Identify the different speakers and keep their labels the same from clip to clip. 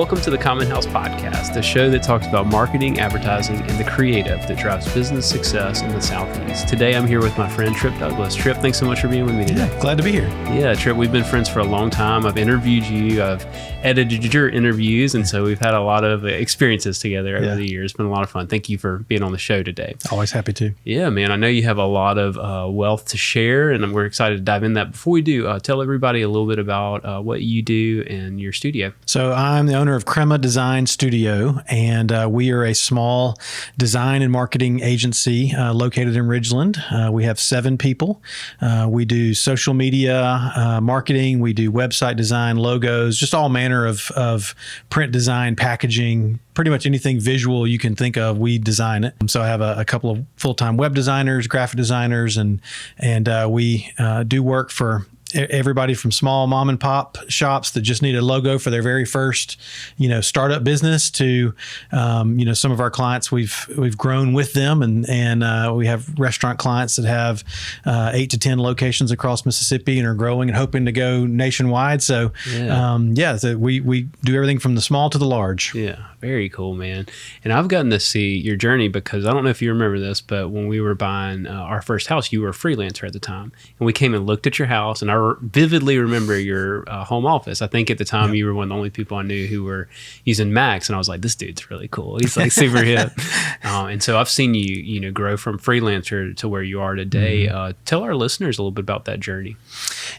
Speaker 1: Welcome to the Common House Podcast, a show that talks about marketing, advertising, and the creative that drives business success in the Southeast. Today, I'm here with my friend Tripp Douglas. Tripp, thanks so much for being with me today.
Speaker 2: Yeah, glad to be here.
Speaker 1: Yeah, Tripp, we've been friends for a long time. I've interviewed you. I've edited your interviews, and so we've had a lot of experiences together over the years. It's been a lot of fun. Thank you for being on the show today.
Speaker 2: Always happy to.
Speaker 1: Yeah, man. I know you have a lot of wealth to share, and we're excited to dive in that. Before we do, tell everybody a little bit about what you do and your studio.
Speaker 2: So I'm the owner of Crema Design Studio, and we are a small design and marketing agency located in Ridgeland. We have 7 people. We do social media marketing. We do website design, logos, just all manner of print design, packaging, pretty much anything visual you can think of, we design it. So I have a couple of full-time web designers, graphic designers, and we do work for everybody from small mom and pop shops that just need a logo for their very first, startup business to, some of our clients we've grown with them, and we have restaurant clients that have 8 to 10 locations across Mississippi and are growing and hoping to go nationwide. So, so we do everything from the small to the large.
Speaker 1: Yeah, very cool, man. And I've gotten to see your journey because I don't know if you remember this, but when we were buying our first house, you were a freelancer at the time, and we came and looked at your house, and I vividly remember your home office. I think at the time you were one of the only people I knew who were using Macs, and I was like, this dude's really cool. He's like super hip. And so I've seen you grow from freelancer to where you are today. Tell our listeners a little bit about that journey.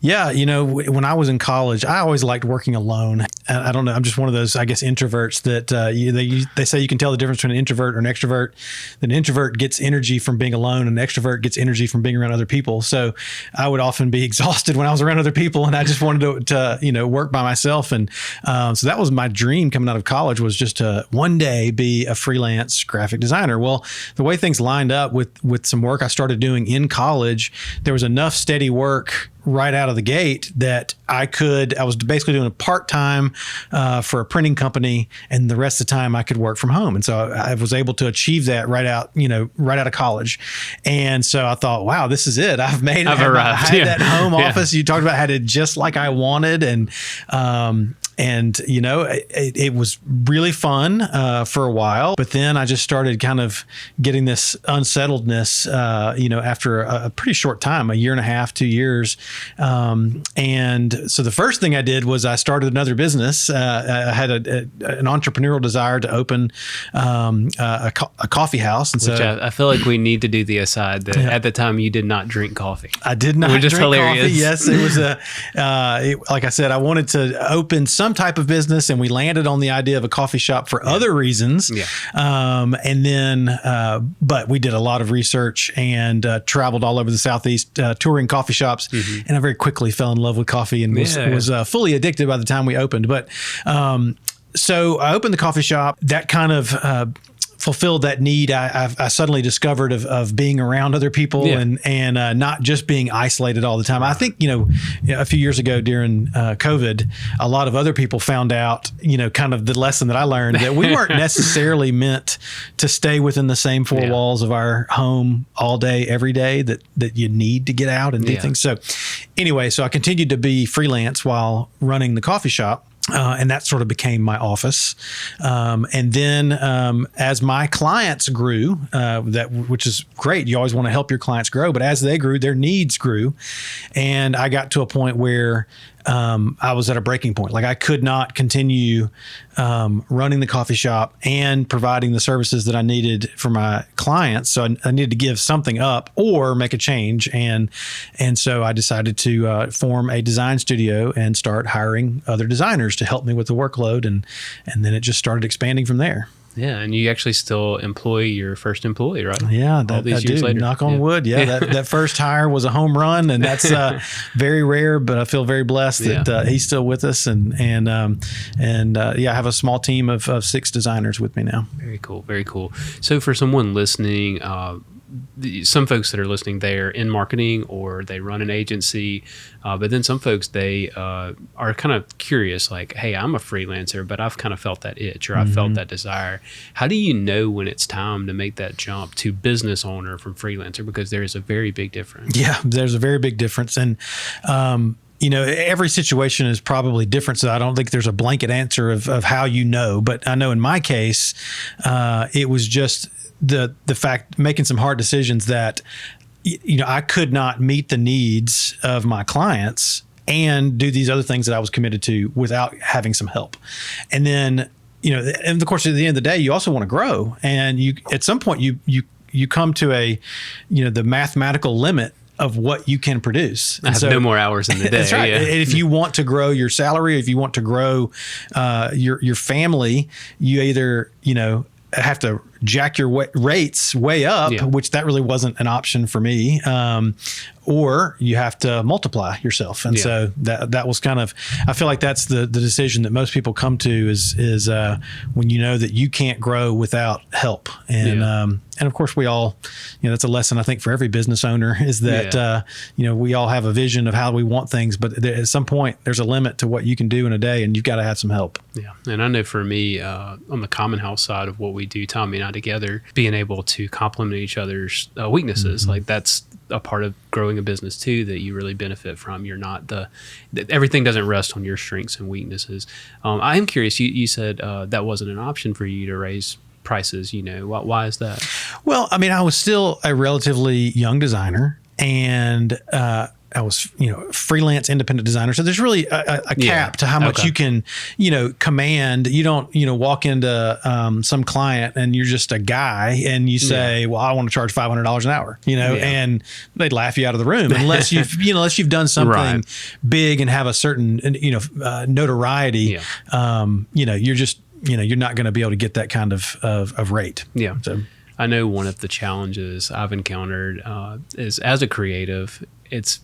Speaker 2: Yeah, when I was in college, I always liked working alone. I don't know. I'm just one of those, I guess, introverts that they say you can tell the difference between an introvert or an extrovert. That an introvert gets energy from being alone, and an extrovert gets energy from being around other people. So I would often be exhausted when I was around other people, and I just wanted to work by myself. And so that was my dream coming out of college, was just to one day be a freelance graphic designer. Well, the way things lined up with some work I started doing in college, there was enough steady work right out of the gate that I was basically doing a part-time for a printing company, and the rest of the time I could work from home. And so I was able to achieve that right out of college. And so I thought, wow, this is it. I've made it.
Speaker 1: I've arrived.
Speaker 2: I had that home office you talked about, had it just like I wanted. And it was really fun for a while, but then I just started kind of getting this unsettledness, after a pretty short time, a year and a half, 2 years. And so the first thing I did was I started another business. I had an entrepreneurial desire to open a coffee house. And
Speaker 1: which I feel like we need to do the aside that at the time you did not drink coffee.
Speaker 2: I did not drink coffee. Yes, it was like I said, I wanted to open some type of business, and we landed on the idea of a coffee shop for other reasons. Yeah. But we did a lot of research and traveled all over the Southeast, touring coffee shops. And I very quickly fell in love with coffee and was fully addicted by the time we opened. But so I opened the coffee shop. That kind of fulfilled that need I suddenly discovered of being around other people and not just being isolated all the time. I think, a few years ago during COVID, a lot of other people found out, kind of the lesson that I learned, that we weren't necessarily meant to stay within the same 4 walls of our home all day, every day, that you need to get out and do things. So anyway, so I continued to be freelance while running the coffee shop. And that sort of became my office. And then as my clients grew, which is great, you always want to help your clients grow, but as they grew, their needs grew. And I got to a point where I was at a breaking point. Like I could not continue running the coffee shop and providing the services that I needed for my clients. So I needed to give something up or make a change. And so I decided to form a design studio and start hiring other designers to help me with the workload. And then it just started expanding from there.
Speaker 1: Yeah, and you actually still employ your first employee, right?
Speaker 2: Yeah, all these years later. Knock on wood. Yeah, that first hire was a home run, and that's very rare. But I feel very blessed that he's still with us, and I have a small team of 6 designers with me now.
Speaker 1: Very cool, very cool. So for someone listening, some folks that are listening, they're in marketing or they run an agency, but then some folks, they are kind of curious, like, hey, I'm a freelancer, but I've kind of felt that itch or I've felt that desire. How do you know when it's time to make that jump to business owner from freelancer? Because there is a very big difference.
Speaker 2: Yeah, there's a very big difference. And every situation is probably different. So I don't think there's a blanket answer of how but I know in my case, it was just the fact making some hard decisions that, I could not meet the needs of my clients and do these other things that I was committed to without having some help. And then, and of course, at the end of the day, you also want to grow. And at some point you come to the mathematical limit of what you can produce.
Speaker 1: I have no more hours in the day.
Speaker 2: That's right.
Speaker 1: Yeah.
Speaker 2: And if you want to grow your salary, if you want to grow your family, you either, have to jack your rates way up, which that really wasn't an option for me. Or you have to multiply yourself. And so that was kind of, I feel like that's the decision that most people come to is when you know that you can't grow without help. And of course we all, that's a lesson I think for every business owner is that, we all have a vision of how we want things, but at some point there's a limit to what you can do in a day and you've got to have some help.
Speaker 1: Yeah. And I know for me, on the Common House side of what we do, Tommy and I together, being able to complement each other's weaknesses, like that's a part of growing a business too that you really benefit from. You're not everything doesn't rest on your strengths and weaknesses. I am curious, you said that wasn't an option for you to raise prices. Why is that?
Speaker 2: Well, I was still a relatively young designer, and I was, freelance independent designer. So there's really a cap to how much you can, command. You don't, walk into some client and you're just a guy and you say, well, I want to charge $500 an hour, and they'd laugh you out of the room unless you've done something big and have a certain, notoriety. You're just, you're not going to be able to get that kind of rate.
Speaker 1: Yeah. So I know one of the challenges I've encountered is as a creative, it's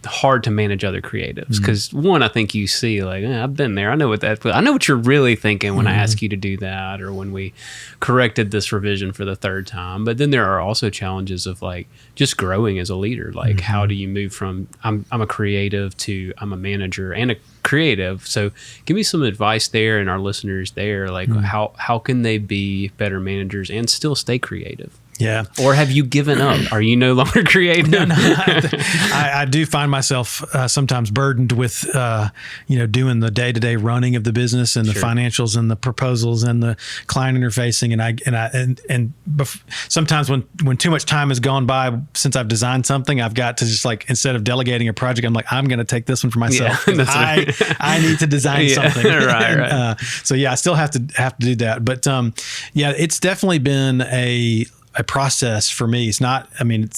Speaker 1: hard to manage other creatives because one, I think you see like, I've been there. I know what you're really thinking when I ask you to do that, or when we corrected this revision for the third time. But then there are also challenges of like just growing as a leader. Like how do you move from I'm a creative to I'm a manager and a creative? So give me some advice there, and our listeners there, like how can they be better managers and still stay creative?
Speaker 2: Yeah.
Speaker 1: Or have you given up? Are you no longer creative?
Speaker 2: No. I do find myself sometimes burdened with, doing the day-to-day running of the business and the financials and the proposals and the client interfacing. Sometimes when too much time has gone by since I've designed something, I've got to just like, instead of delegating a project, I'm like, I'm going to take this one for myself. I need to design something.
Speaker 1: Right.
Speaker 2: So I still have to do that. But it's definitely been a process for me. It's not,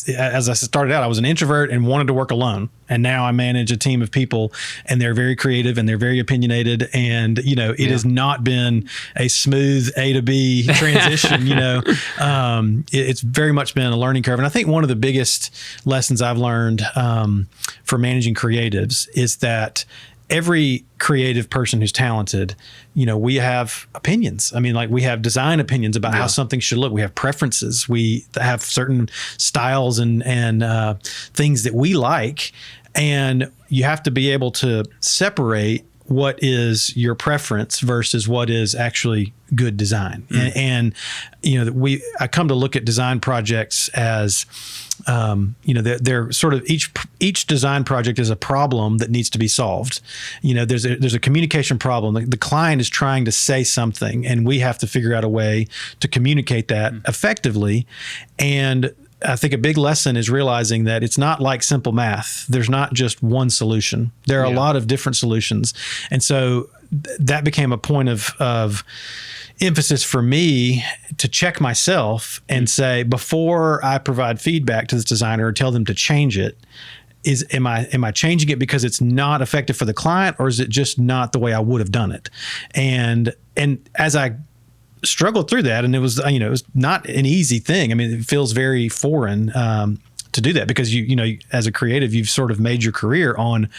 Speaker 2: as I started out, I was an introvert and wanted to work alone. And now I manage a team of people and they're very creative and they're very opinionated. And, it has not been a smooth A to B transition, it's very much been a learning curve. And I think one of the biggest lessons I've learned for managing creatives is that every creative person who's talented, we have opinions. We have design opinions about how something should look. We have preferences. We have certain styles and things that we like. And you have to be able to separate what is your preference versus what is actually good design. And I come to look at design projects as, they're sort of each design project is a problem that needs to be solved. There's a communication problem. The client is trying to say something, and we have to figure out a way to communicate that effectively. And I think a big lesson is realizing that it's not like simple math. There's not just one solution. There are a lot of different solutions. And so that became a point of emphasis for me to check myself and say, before I provide feedback to this designer or tell them to change it, am I changing it because it's not effective for the client, or is it just not the way I would have done it? And as I struggled through that, and it was not an easy thing. It feels very foreign to do that because you as a creative, you've sort of made your career on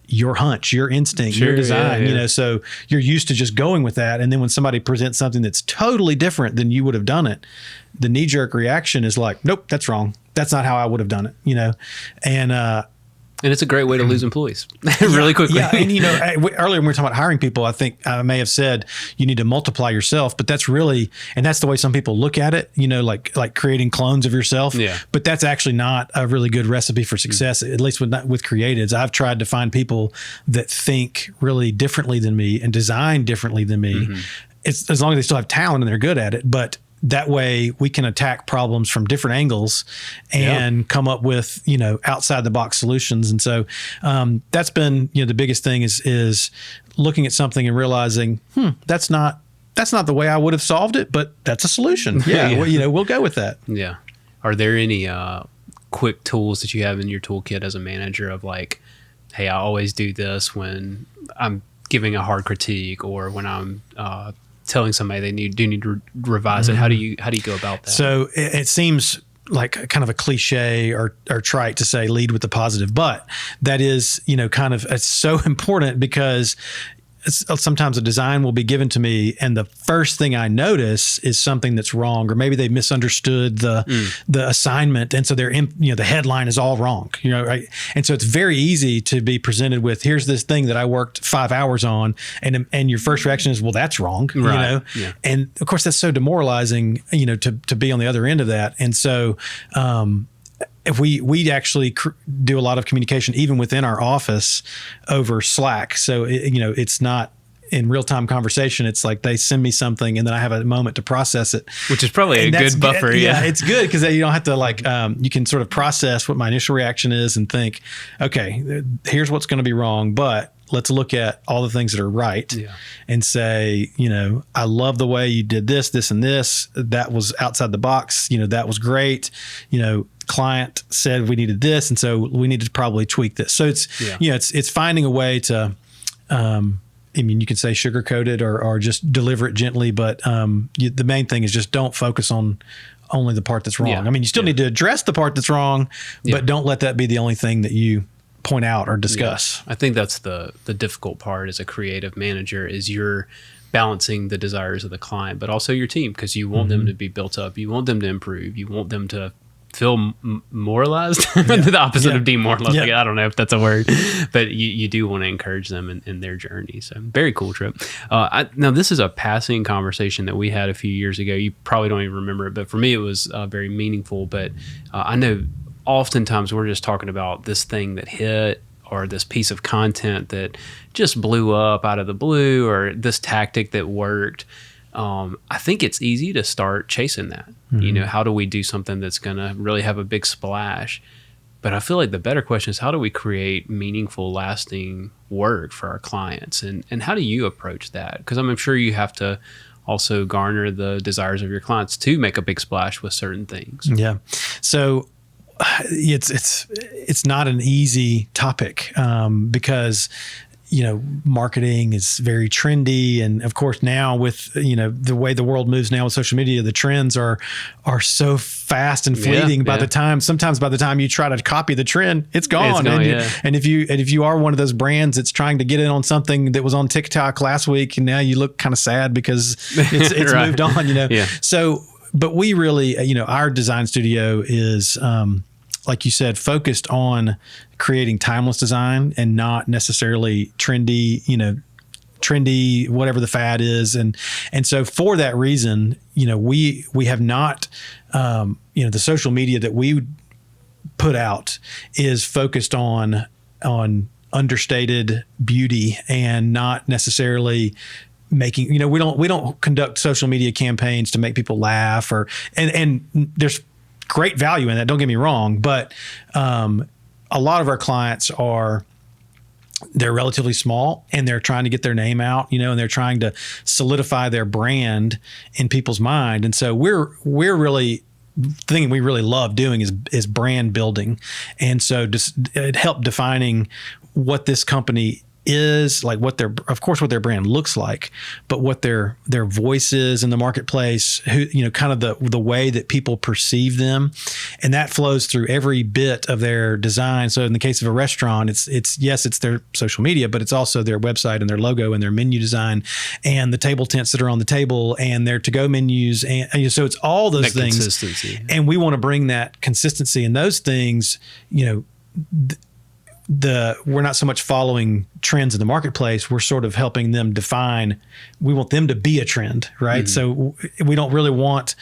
Speaker 2: your hunch, your instinct, your design, so you're used to just going with that. And then when somebody presents something that's totally different than you would have done it, the knee-jerk reaction is like, nope, that's wrong. That's not how I would have done it, And
Speaker 1: And it's a great way to lose employees really quickly.
Speaker 2: Yeah, and earlier when we were talking about hiring people, I think I may have said you need to multiply yourself, but that's really, and that's the way some people look at it, like creating clones of yourself.
Speaker 1: Yeah.
Speaker 2: But that's actually not a really good recipe for success, at least with creatives. I've tried to find people that think really differently than me and design differently than me. It's as long as they still have talent and they're good at it, but that way we can attack problems from different angles and come up with, outside the box solutions. And so that's been, the biggest thing is looking at something and realizing, that's not the way I would have solved it, but that's a solution. Yeah. Well, we'll go with that.
Speaker 1: Yeah. Are there any quick tools that you have in your toolkit as a manager of like, hey, I always do this when I'm giving a hard critique or when I'm, telling somebody they need to revise it? How do you go about that? So
Speaker 2: it seems like kind of a cliche or trite to say lead with the positive, but that is, it's so important because sometimes a design will be given to me and the first thing I notice is something that's wrong, or maybe they misunderstood the assignment. And so the headline is all wrong, right? And so it's very easy to be presented with, here's this thing that I worked 5 hours on. And your first reaction is, well, that's wrong,
Speaker 1: Yeah.
Speaker 2: And of course that's so demoralizing, to be on the other end of that. And so, if we actually do a lot of communication even within our office over Slack. So, it's not in real-time conversation. It's like they send me something and then I have a moment to process it.
Speaker 1: Which is probably a good buffer.
Speaker 2: Yeah, it's good because you don't have to you can sort of process what my initial reaction is and think, okay, here's what's going to be wrong, but let's look at all the things that are right and say, I love the way you did this, this, and this. That was outside the box. That was great. Client said we needed this, and so we needed to probably tweak this. So it's it's finding a way to you can say sugarcoat it or just deliver it gently, but the main thing is just don't focus on only the part that's wrong. You still need to address the part that's wrong, but don't let that be the only thing that you point out or discuss.
Speaker 1: I think that's the difficult part as a creative manager is you're balancing the desires of the client, but also your team, because you want them to be built up. You want them to improve. You want them to feel moralized, the opposite of demoralized. I don't know if that's a word, but you do want to encourage them in their journey. So very cool, Tripp. Now this is a passing conversation that we had a few years ago. You probably don't even remember it, but for me it was very meaningful. But I know oftentimes we're just talking about this thing that hit or this piece of content that just blew up out of the blue or this tactic that worked. I think it's easy to start chasing that. How do we do something that's going to really have a big splash? But I feel like the better question is, how do we create meaningful, lasting work for our clients? And how do you approach that? Because I'm sure you have to also garner the desires of your clients to make a big splash with certain things.
Speaker 2: Yeah. So it's not an easy topic because marketing is very trendy. And of course now with, the way the world moves now with social media, the trends are so fast and fleeting sometimes by the time you try to copy the trend, it's gone. And if you are one of those brands that's trying to get in on something that was on TikTok last week and now you look kind of sad because it's right. moved on, So, but we really, our design studio is, like you said, focused on creating timeless design and not necessarily trendy, whatever the fad is. And so for that reason, we have not, the social media that we put out is focused on understated beauty and not necessarily making, we don't conduct social media campaigns to make people laugh and there's great value in that. Don't get me wrong, but a lot of our clients they're relatively small and they're trying to get their name out, and they're trying to solidify their brand in people's mind. And so we're really, the thing we really love doing is brand building. And so just it helped defining what this company is, like what their brand looks like, but what their voice is in the marketplace, kind of the way that people perceive them. And that flows through every bit of their design. So in the case of a restaurant, it's their social media, but it's also their website and their logo and their menu design and the table tents that are on the table and their to-go menus. And so it's all those things. Consistency. And we want to bring that consistency and those things, we're not so much following trends in the marketplace. We're sort of helping them define. We want them to be a trend, right? So we don't really want.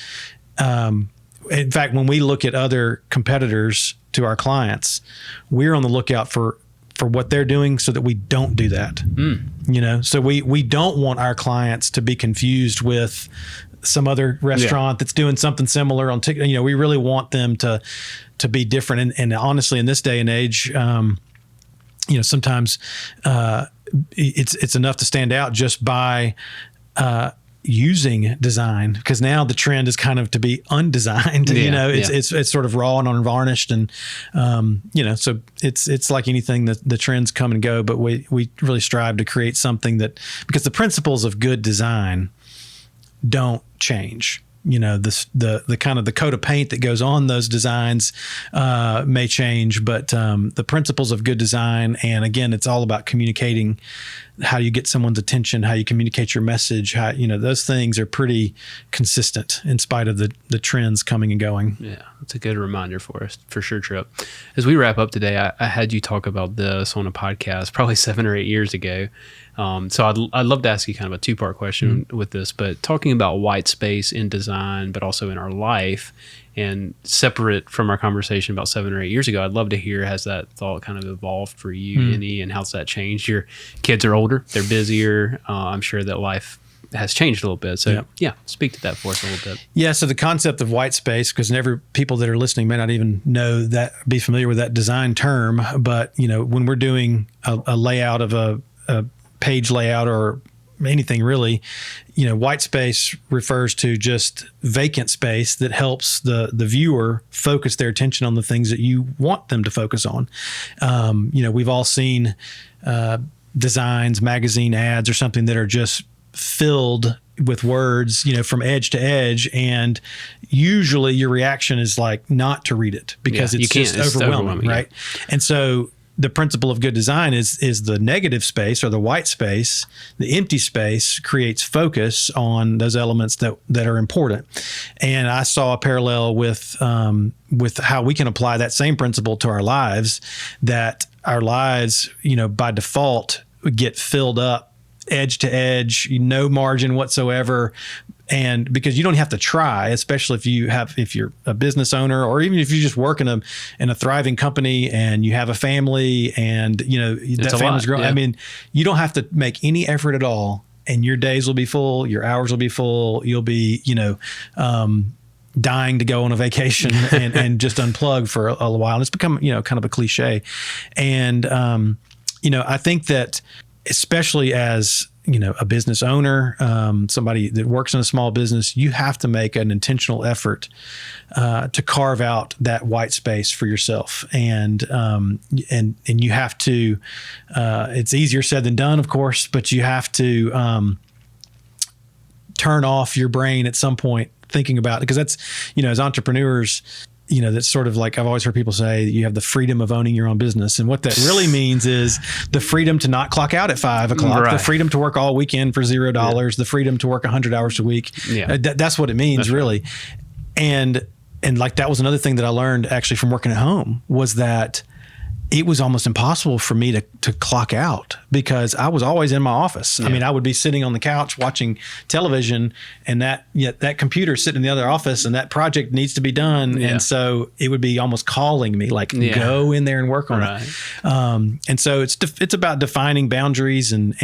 Speaker 2: In fact, when we look at other competitors to our clients, we're on the lookout for what they're doing so that we don't do that. So we don't want our clients to be confused with some other restaurant that's doing something similar on TikTok. We really want them to be different. And honestly, in this day and age, sometimes it's enough to stand out just by using design, because now the trend is kind of to be undesigned. It's sort of raw and unvarnished, and so it's like anything that the trends come and go, but we really strive to create something that, because the principles of good design don't change. The kind of the coat of paint that goes on those designs may change, but the principles of good design, and again, it's all about communicating how you get someone's attention, how you communicate your message, how those things are pretty consistent in spite of the trends coming and going.
Speaker 1: Yeah, that's a good reminder for us, for sure, Tripp. As we wrap up today, I had you talk about this on a podcast probably 7 or 8 years ago. So I'd love to ask you kind of a two-part question with this, but talking about white space in design, but also in our life, and separate from our conversation about 7 or 8 years ago, I'd love to hear, has that thought kind of evolved for you any, and how's that changed? Your kids are older, they're busier. I'm sure that life has changed a little bit. So speak to that for us a little bit.
Speaker 2: Yeah. So the concept of white space, because people that are listening may not even know that, be familiar with that design term, but when we're doing a layout of a page layout or anything really, white space refers to just vacant space that helps the viewer focus their attention on the things that you want them to focus on. We've all seen designs, magazine ads or something that are just filled with words, from edge to edge. And usually your reaction is like not to read it because it's just overwhelming, right? Yeah. And so the principle of good design is the negative space, or the white space, the empty space, creates focus on those elements that are important. And I saw a parallel with how we can apply that same principle to our lives, that our lives, by default get filled up edge to edge, no margin whatsoever. And because you don't have to try, especially if you're a business owner, or even if you just work in a thriving company and you have a family and that family's growing. Yeah. I mean, you don't have to make any effort at all, and your days will be full, your hours will be full, you'll be dying to go on a vacation and just unplug for a while. And it's become kind of a cliche, and I think that especially as a business owner, somebody that works in a small business, you have to make an intentional effort to carve out that white space for yourself, and you have to. It's easier said than done, of course, but you have to turn off your brain at some point thinking about it, because that's as entrepreneurs. That's sort of like, I've always heard people say that you have the freedom of owning your own business. And what that really means is the freedom to not clock out at 5 o'clock, the freedom to work all weekend for $0, the freedom to work 100 hours a week. Yeah. That's what it means, really. And like, that was another thing that I learned actually from working at home, was that it was almost impossible for me to clock out, because I was always in my office. Yeah. I mean, I would be sitting on the couch watching television, and that computer sitting in the other office, and that project needs to be done. Yeah. And so it would be almost calling me, like, go in there and work on it. And so it's about defining boundaries, and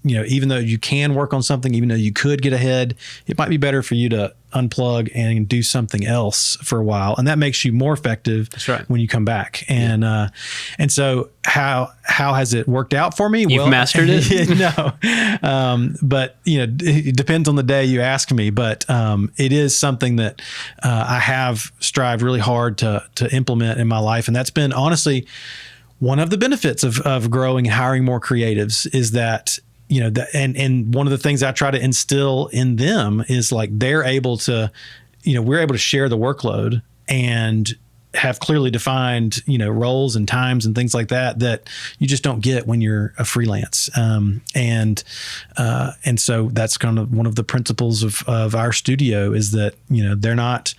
Speaker 2: even though you can work on something, even though you could get ahead, it might be better for you to unplug and do something else for a while, and that makes you more effective when you come back. And so how has it worked out for me?
Speaker 1: You've mastered it?
Speaker 2: No, but it depends on the day you ask me. But it is something that I have strived really hard to implement in my life, and that's been honestly one of the benefits of growing and hiring more creatives, is that. And one of the things I try to instill in them is, like, they're able to, we're able to share the workload and have clearly defined, roles and times and things like that you just don't get when you're a freelance. And so that's kind of one of the principles of our studio, is that, they're not,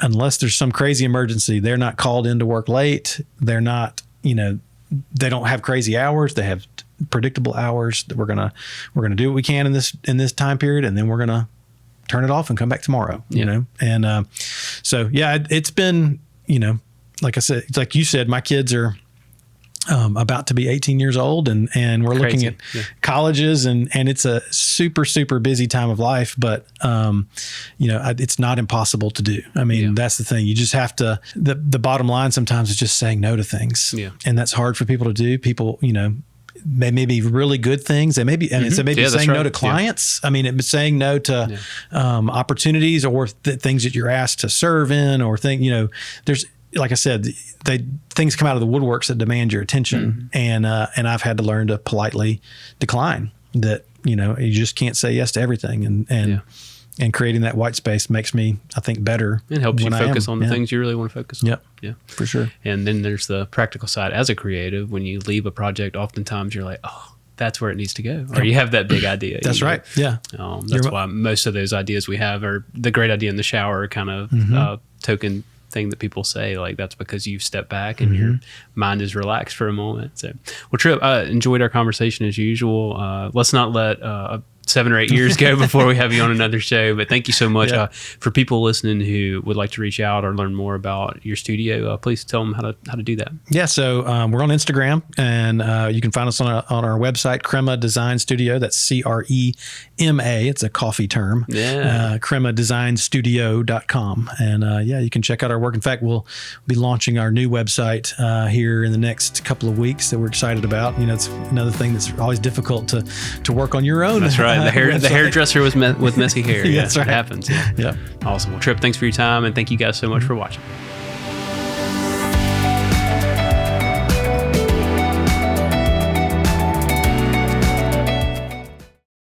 Speaker 2: unless there's some crazy emergency, they're not called in to work late. They're not, they don't have crazy hours. They have predictable hours that we're gonna do what we can in this time period, and then we're gonna turn it off and come back tomorrow. You know, and so yeah, it's been, you know, like I said, like you said, my kids are about to be 18 years old, and we're looking at colleges, and it's a super, super busy time of life, but, you know, it's not impossible to do. I mean, that's the thing. You just have to, the bottom line sometimes is just saying no to things. Yeah. And that's hard for people to do. People, you know, may be really good things. They may be, and so maybe saying no to clients. I mean, it's saying no to opportunities or things that you're asked to serve in, or you know, there's, like I said, things come out of the woodworks that demand your attention, and I've had to learn to politely decline. That, you know, you just can't say yes to everything, and creating that white space makes me, I think, better.
Speaker 1: It helps you focus on the things you really want to focus on.
Speaker 2: Yep. Yeah, for sure.
Speaker 1: And then there's the practical side. As a creative, when you leave a project, oftentimes you're like, oh, that's where it needs to go, or you have that big idea.
Speaker 2: That's right. Yeah.
Speaker 1: That's why most of those ideas we have are the great idea in the shower kind of token thing that people say, like that's because you've stepped back and your mind is relaxed for a moment. So, well, Tripp, I enjoyed our conversation as usual. Let's not let 7 or 8 years go before we have you on another show, but thank you so much. For people listening who would like to reach out or learn more about your studio, please tell them how to do that. Yeah, so we're on Instagram, and you can find us on our website, Crema Design Studio. That's CREMA. It's a coffee term. CremaDesignStudio.com. And you can check out our work. In fact, we'll be launching our new website here in the next couple of weeks that we're excited about. You know, it's another thing that's always difficult to work on your own. That's right. The hairdresser with messy hair. That's right. It happens. Yeah. Awesome. Well, Tripp, thanks for your time, and thank you guys so much for watching.